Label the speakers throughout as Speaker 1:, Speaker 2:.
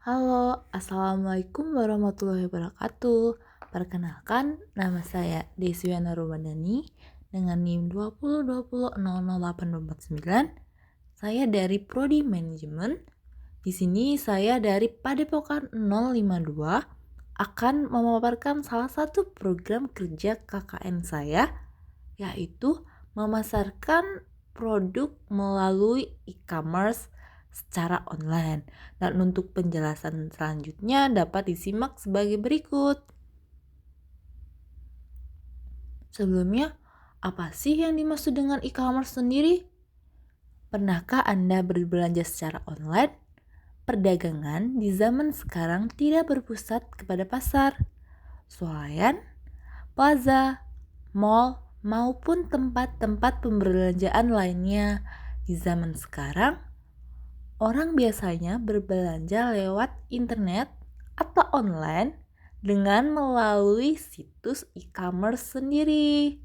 Speaker 1: Halo, Assalamualaikum warahmatullahi wabarakatuh. Perkenalkan, nama saya Deswiana Romadani dengan NIM 2020008249. Saya dari Prodi Manajemen. Di sini saya dari Padepokan 052 akan memaparkan salah satu program kerja KKN saya, yaitu memasarkan produk melalui e-commerce secara online. Dan untuk penjelasan selanjutnya dapat disimak sebagai berikut. Sebelumnya, apa sih yang dimaksud dengan e-commerce sendiri? Pernahkah Anda berbelanja secara online? Perdagangan di zaman sekarang tidak berpusat kepada pasar, swalayan, plaza, mall, maupun tempat-tempat pembelanjaan lainnya. Di zaman sekarang, orang biasanya berbelanja lewat internet atau online dengan melalui situs e-commerce sendiri.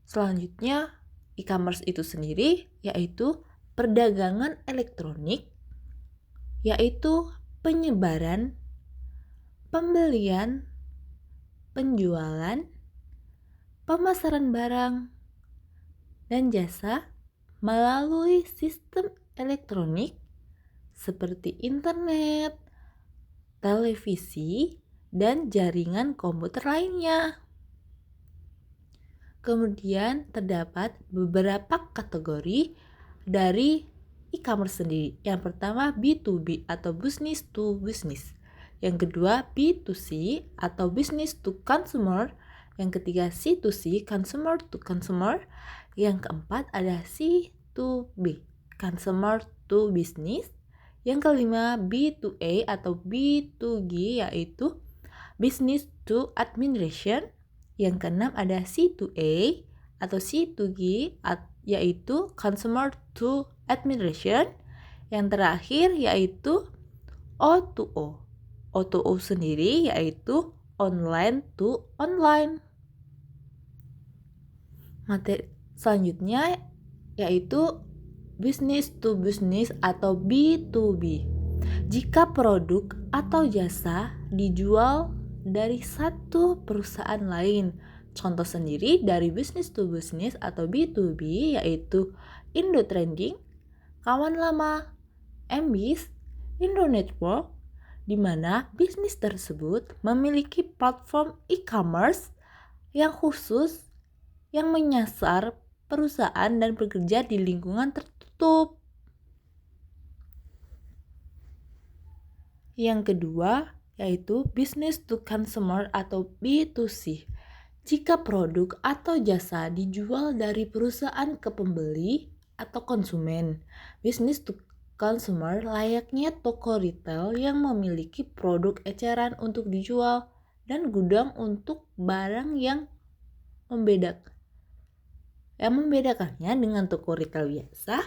Speaker 1: Selanjutnya, e-commerce itu sendiri yaitu perdagangan elektronik, yaitu penyebaran, pembelian, penjualan, pemasaran barang, dan jasa melalui sistem elektronik seperti internet, televisi, dan jaringan komputer lainnya. Kemudian terdapat beberapa kategori dari e-commerce sendiri. Yang pertama B2B atau business to business. Yang kedua B2C atau business to consumer. Yang ketiga C2C, consumer to consumer. Yang keempat ada C2B, consumer to business. Yang kelima B2A atau B2G yaitu business to administration. Yang keenam ada C2A atau C2G yaitu consumer to administration. Yang terakhir yaitu O2O. O2O sendiri yaitu online to online. Materi selanjutnya yaitu business to business atau B2B. Jika produk atau jasa dijual dari satu perusahaan lain. Contoh sendiri dari business to business atau B2B yaitu Indo Trending, Kawan Lama, Mbis, Indo Network, di mana bisnis tersebut memiliki platform e-commerce yang khusus yang menyasar perusahaan dan bekerja di lingkungan tertutup. Yang kedua yaitu business to consumer atau B2C. Jika produk atau jasa dijual dari perusahaan ke pembeli atau konsumen. Business to consumer layaknya toko retail yang memiliki produk eceran untuk dijual dan gudang untuk barang yang membedakannya dengan toko retail biasa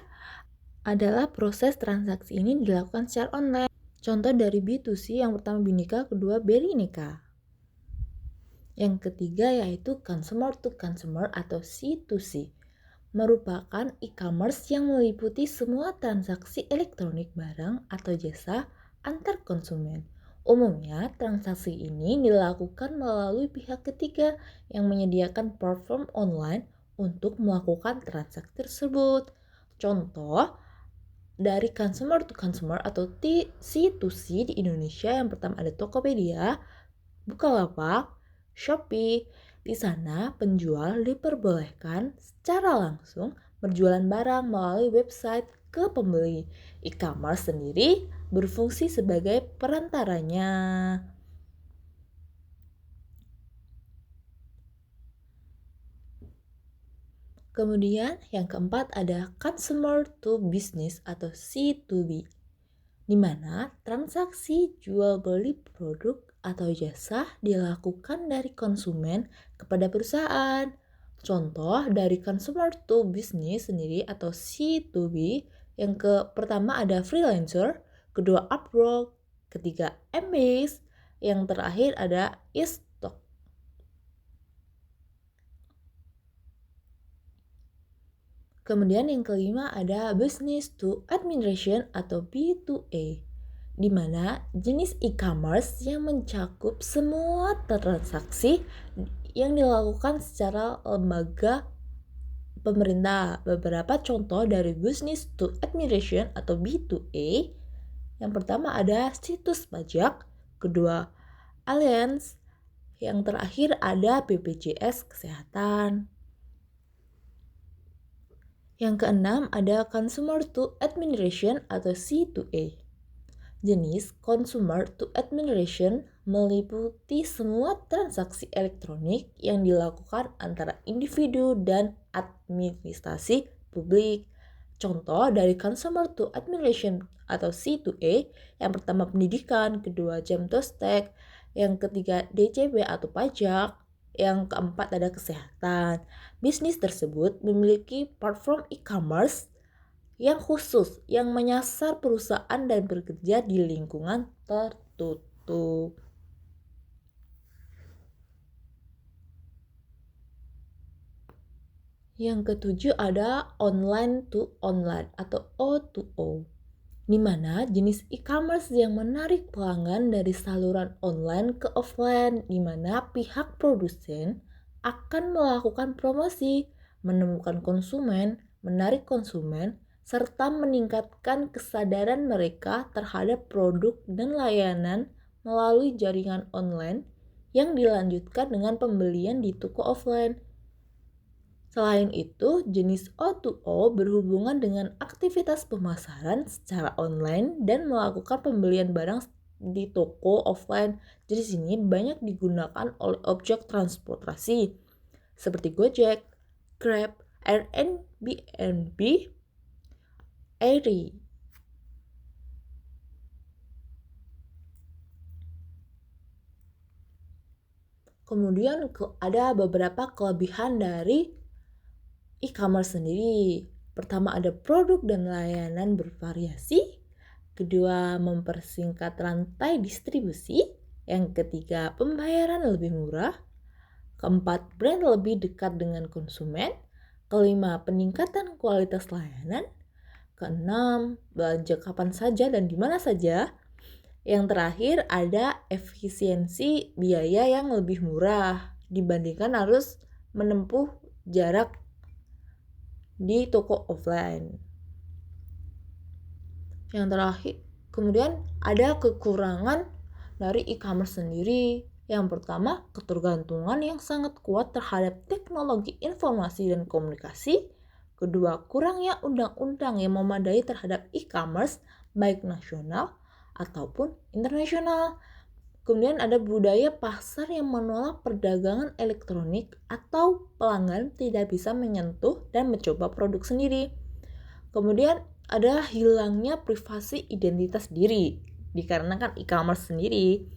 Speaker 1: adalah proses transaksi ini dilakukan secara online. Contoh dari B2C yang pertama Bhinneka, kedua Berineka. Yang ketiga yaitu consumer to consumer atau C2C, merupakan e-commerce yang meliputi semua transaksi elektronik barang atau jasa antar konsumen. Umumnya, transaksi ini dilakukan melalui pihak ketiga yang menyediakan platform online untuk melakukan transaksi tersebut. Contoh dari consumer to consumer atau C2C di Indonesia yang pertama ada Tokopedia, Bukalapak, Shopee. Di sana penjual diperbolehkan secara langsung berjualan barang melalui website ke pembeli. E-commerce sendiri berfungsi sebagai perantaranya. Kemudian yang keempat ada consumer to business atau C2B, di mana transaksi jual beli produk atau jasa dilakukan dari konsumen kepada perusahaan. Contoh dari consumer to business sendiri atau C2B, yang pertama ada freelancer, kedua Upwork, ketiga Embase, yang terakhir ada Istock. Kemudian yang kelima ada business to administration atau B2A, di mana jenis e-commerce yang mencakup semua transaksi yang dilakukan secara lembaga pemerintah. Beberapa contoh dari business to administration atau B2A, yang pertama ada situs pajak, kedua Allianz, yang terakhir ada BPJS Kesehatan. Yang keenam ada Consumer to Administration atau C2A. Jenis Consumer to Administration meliputi semua transaksi elektronik yang dilakukan antara individu dan administrasi publik. Contoh dari Consumer to Administration atau C2A, yang pertama pendidikan, kedua jam sostek, yang ketiga DCB atau pajak, yang keempat ada kesehatan. Bisnis tersebut memiliki platform e-commerce yang khusus yang menyasar perusahaan dan bekerja di lingkungan tertutup. Yang ketujuh ada online to online atau O2O, di mana jenis e-commerce yang menarik pelanggan dari saluran online ke offline, di mana pihak produsen akan melakukan promosi, menemukan konsumen, menarik konsumen, serta meningkatkan kesadaran mereka terhadap produk dan layanan melalui jaringan online yang dilanjutkan dengan pembelian di toko offline. Selain itu, jenis O2O berhubungan dengan aktivitas pemasaran secara online dan melakukan pembelian barang di toko offline. Jadi sini banyak digunakan oleh objek transportasi seperti Gojek, Grab, Airbnb, Airi. Kemudian ada beberapa kelebihan dari e-commerce sendiri. Pertama ada produk dan layanan bervariasi. Kedua, mempersingkat rantai distribusi. Yang ketiga, pembayaran lebih murah. Keempat, brand lebih dekat dengan konsumen. Kelima, peningkatan kualitas layanan. Keenam, belanja kapan saja dan di mana saja. Yang terakhir, ada efisiensi biaya yang lebih murah dibandingkan harus menempuh jarak di toko offline. Yang terakhir, kemudian ada kekurangan dari e-commerce sendiri. Yang pertama, ketergantungan yang sangat kuat terhadap teknologi informasi dan komunikasi. Kedua, kurangnya undang-undang yang memadai terhadap e-commerce baik nasional ataupun internasional. Kemudian ada budaya pasar yang menolak perdagangan elektronik atau pelanggan tidak bisa menyentuh dan mencoba produk sendiri. Kemudian ada hilangnya privasi identitas diri dikarenakan e-commerce sendiri.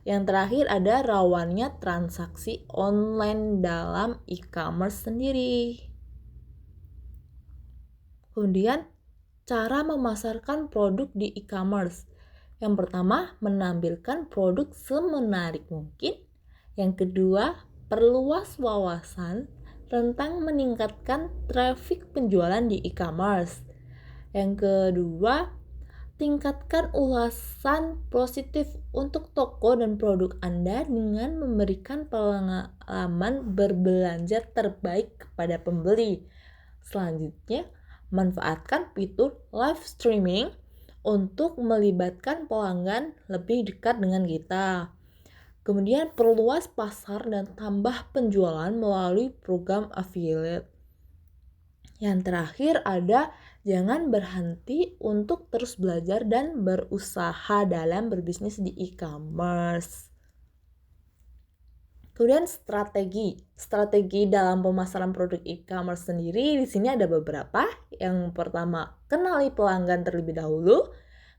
Speaker 1: Yang terakhir ada rawannya transaksi online dalam e-commerce sendiri. Kemudian cara memasarkan produk di e-commerce. Yang pertama, menampilkan produk semenarik mungkin. Yang kedua, perluas wawasan tentang meningkatkan traffic penjualan di e-commerce. Yang kedua, tingkatkan ulasan positif untuk toko dan produk Anda dengan memberikan pengalaman berbelanja terbaik kepada pembeli. Selanjutnya, manfaatkan fitur live streaming untuk melibatkan pelanggan lebih dekat dengan kita. Kemudian perluas pasar dan tambah penjualan melalui program affiliate. Yang terakhir ada jangan berhenti untuk terus belajar dan berusaha dalam berbisnis di e-commerce. Kemudian strategi dalam pemasaran produk e-commerce sendiri di sini ada beberapa. Yang pertama, kenali pelanggan terlebih dahulu.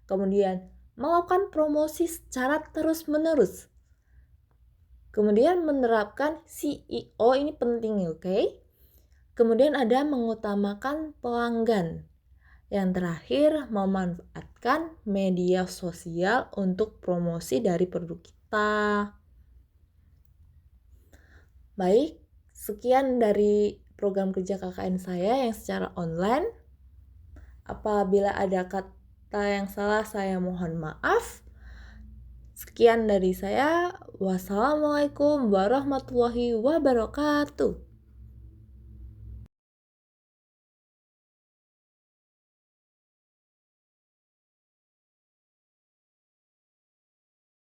Speaker 1: Kemudian melakukan promosi secara terus-menerus. Kemudian menerapkan SEO, ini penting, oke? Kemudian ada mengutamakan pelanggan. Yang terakhir, memanfaatkan media sosial untuk promosi dari produk kita. Baik, sekian dari program kerja KKN saya yang secara online. Apabila ada kata yang salah, saya mohon maaf. Sekian dari saya. Wassalamualaikum warahmatullahi wabarakatuh.